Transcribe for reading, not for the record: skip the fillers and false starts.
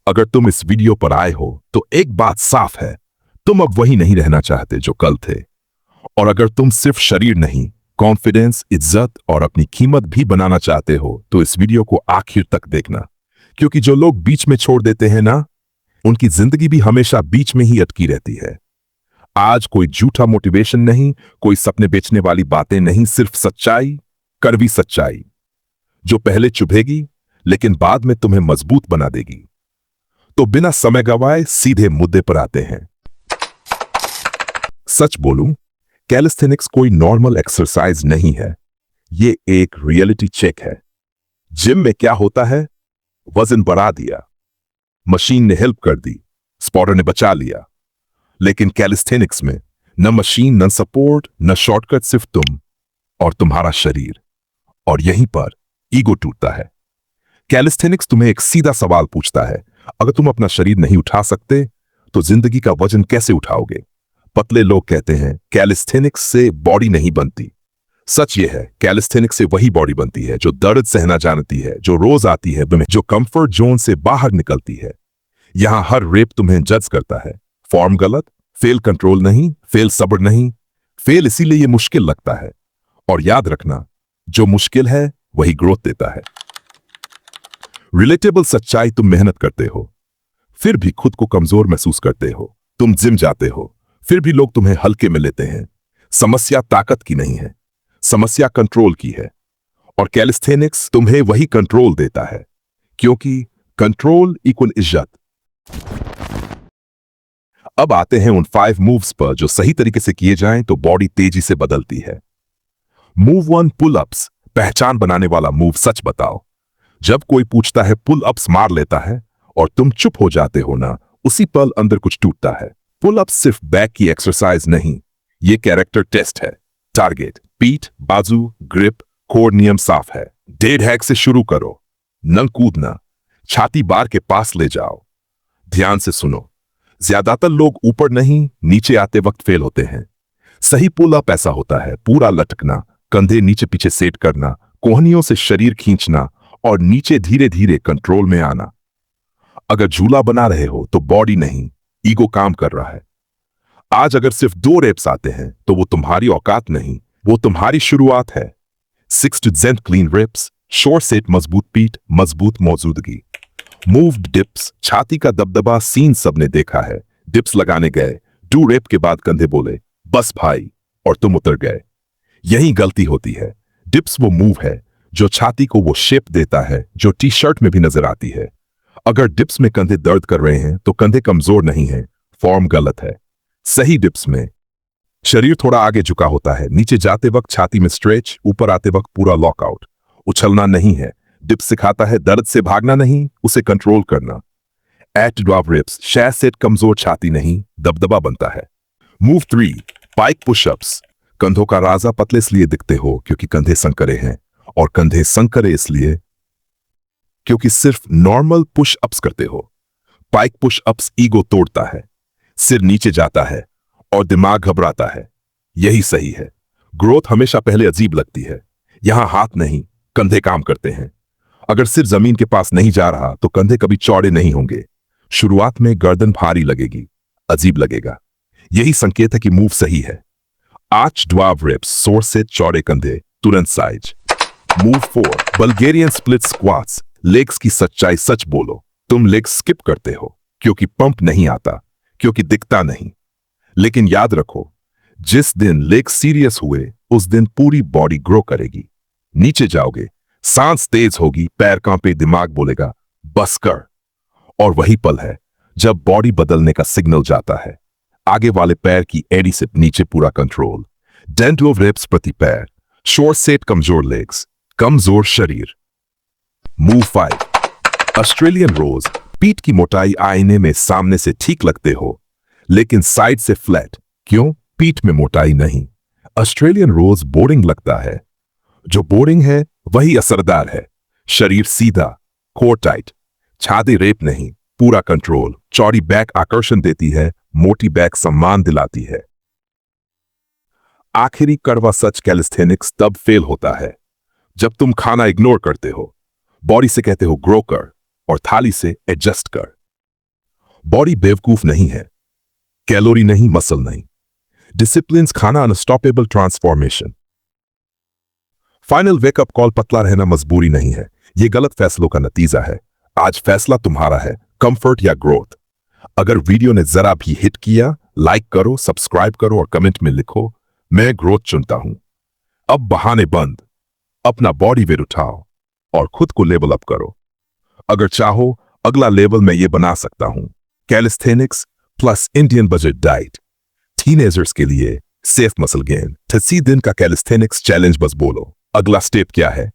अगर तुम इस वीडियो पर आए हो तो एक बात साफ है, तुम अब वही नहीं रहना चाहते जो कल थे। और अगर तुम सिर्फ शरीर नहीं, कॉन्फिडेंस, इज्जत और अपनी कीमत भी बनाना चाहते हो तो इस वीडियो को आखिर तक देखना, क्योंकि जो लोग बीच में छोड़ देते हैं ना, उनकी जिंदगी भी हमेशा बीच में ही अटकी रहती है। आज कोई झूठा मोटिवेशन नहीं, कोई सपने बेचने वाली बातें नहीं, सिर्फ सच्चाई, कड़वी सच्चाई, जो पहले चुभेगी लेकिन बाद में तुम्हें मजबूत बना देगी। तो बिना समय गवाए सीधे मुद्दे पर आते हैं। सच बोलूं, कैलिस्थेनिक्स कोई नॉर्मल एक्सरसाइज नहीं है, ये एक रियलिटी चेक है। जिम में क्या होता है, वजन बढ़ा दिया, मशीन ने हेल्प कर दी, स्पॉटर ने बचा लिया। लेकिन कैलिस्थेनिक्स में न मशीन, न सपोर्ट, न शॉर्टकट, सिर्फ तुम और तुम्हारा शरीर। और यहीं पर ईगो टूटता है। कैलिस्थेनिक्स तुम्हें एक सीधा सवाल पूछता है, अगर तुम अपना शरीर नहीं उठा सकते तो जिंदगी का वजन कैसे उठाओगे? पतले लोग कहते हैं कैलिस्थेनिक्स से बॉडी नहीं बनती। सच ये है, कैलिस्थेनिक्स से वही बॉडी बनती है जो दर्द सहना जानती है, जो रोज आती है, जो कंफर्ट जोन से बाहर निकलती है। यहां हर रेप तुम्हें जज करता है। फॉर्म गलत, फेल कंट्रोल नहीं, फेल सब्र नहीं, फेल इसीलिए ये मुश्किल लगता है। और याद रखना, जो मुश्किल है वही ग्रोथ देता है। रिलेटेबल सच्चाई, तुम मेहनत करते हो फिर भी खुद को कमजोर महसूस करते हो। तुम जिम जाते हो फिर भी लोग तुम्हें हल्के में लेते हैं। समस्या ताकत की नहीं है, समस्या कंट्रोल की है। और कैलिस्थेनिक्स तुम्हें वही कंट्रोल देता है, क्योंकि कंट्रोल इक्वल इज्जत। अब आते हैं उन 5 मूव्स पर जो सही तरीके से किए जाएं तो बॉडी तेजी से बदलती है। मूव 1, पुल अप्स, पहचान बनाने वाला मूव। सच बताओ, जब कोई पूछता है पुल अप्स मार लेता है और तुम चुप हो जाते हो ना, उसी पल अंदर कुछ टूटता है। पुल अप्स सिर्फ बैक की एक्सरसाइज नहीं, ये कैरेक्टर टेस्ट है। टारगेट पीठ, बाजू, ग्रिप, कोर नियम साफ है। डेड हैक से शुरू करो, न कूदना, छाती बार के पास ले जाओ। ध्यान से सुनो, ज्यादातर लोग ऊपर नहीं नीचे आते वक्त फेल होते हैं। सही पुल अप ऐसा होता है, पूरा लटकना, कंधे नीचे पीछे सेट करना, कोहनियों से शरीर खींचना और नीचे धीरे धीरे कंट्रोल में आना। अगर झूला बना रहे हो तो बॉडी नहीं, ईगो काम कर रहा है। आज अगर सिर्फ 2 रेप्स आते हैं तो वो तुम्हारी औकात नहीं, वो तुम्हारी शुरुआत है। 6 to 10 क्लीन रेप्स, शोर सेट, मजबूत पीठ, मजबूत मौजूदगी। मूव्ड डिप्स, छाती का दबदबा सीन सबने देखा है। डिप्स लगाने गए, 2 रेप के बाद कंधे बोले बस भाई, और तुम उतर गए। यही गलती होती है। डिप्स वो मूव है जो छाती को वो शेप देता है जो टी शर्ट में भी नजर आती है। अगर डिप्स में कंधे दर्द कर रहे हैं तो कंधे कमजोर नहीं है, फॉर्म गलत है। सही डिप्स में शरीर थोड़ा आगे झुका होता है, नीचे जाते वक्त छाती में स्ट्रेच, ऊपर आते वक्त पूरा लॉकआउट। उछलना नहीं है, डिप्स सिखाता है दर्द से भागना नहीं, उसे कंट्रोल करना। एट 12 रिप्स, 6 सेट, कमजोर छाती नहीं, दबदबा बनता है। Move 3, pike pushups. कंधों का राजा पतले इसलिए दिखते हो क्योंकि कंधे संकरे हैं, और कंधे संकरे इसलिए क्योंकि सिर्फ नॉर्मल पुश अप्स करते हो। पाइक पुश अप्स ईगो तोड़ता है, सिर नीचे जाता है और दिमाग घबराता है। यही सही है। ग्रोथ हमेशा पहले अजीब लगती है। यहां हाथ नहीं, कंधे काम करते हैं। अगर सिर जमीन के पास नहीं जा रहा तो कंधे कभी चौड़े नहीं होंगे। शुरुआत में गर्दन भारी लगेगी, अजीब लगेगा। यही संकेत है कि मूव सही है। 8 12 रिप्स, सोर से चौड़े कंधे, तुरंत size. Move 4, Bulgarian split squats. Legs की सच्चाई, सच बोलो, तुम लेग स्किप करते हो क्योंकि पंप नहीं आता, क्योंकि दिखता नहीं। लेकिन याद रखो, जिस दिन लेग सीरियस हुए उस दिन पूरी बॉडी ग्रो करेगी। नीचे जाओगे, सांस तेज होगी, पैर कांपे, दिमाग बोलेगा बस कर। और वही पल है जब बॉडी बदलने का सिग्नल जाता है। आगे वाले पैर की एड़ी से नीचे पूरा कंट्रोल। 10 12 रेप्स प्रति पैर, शोर सेट, कमजोर लेग्स, कमजोर शरीर। मूव 5, ऑस्ट्रेलियन रोज। पीठ की मोटाई आईने में सामने से ठीक लगते हो, लेकिन साइड से फ्लैट। क्यों? पीठ में मोटाई नहीं। ऑस्ट्रेलियन रोज बोरिंग लगता है। जो बोरिंग है वही असरदार है। शरीर सीधा, कोर टाइट, छाती रेप नहीं, पूरा कंट्रोल। चौड़ी बैक आकर्षण देती है, मोटी बैक सम्मान दिलाती है। आखिरी कड़वा सच, कैलिस्थेनिक्स तब फेल होता है जब तुम खाना इग्नोर करते हो, बॉडी से कहते हो ग्रो कर और थाली से एडजस्ट कर। बॉडी बेवकूफ नहीं है, कैलोरी नहीं, मसल नहीं, डिसिप्लिन खाना, unstoppable transformation. Final wake up call, पतला रहना मजबूरी नहीं है, यह गलत फैसलों का नतीजा है। आज फैसला तुम्हारा है, कंफर्ट या ग्रोथ। अगर वीडियो ने जरा भी हिट किया, लाइक करो, सब्सक्राइब करो और कमेंट में लिखो मैं ग्रोथ चुनता हूं। अब बहाने बंद, अपना बॉडी वेट उठाओ और खुद को लेवल अप करो। अगर चाहो अगला लेवल मैं ये बना सकता हूं, calisthenics plus Indian budget diet, teenagers के लिए सेफ मसल गेन, 30 दिन का कैलिस्थेनिक्स चैलेंज। बस बोलो अगला स्टेप क्या है।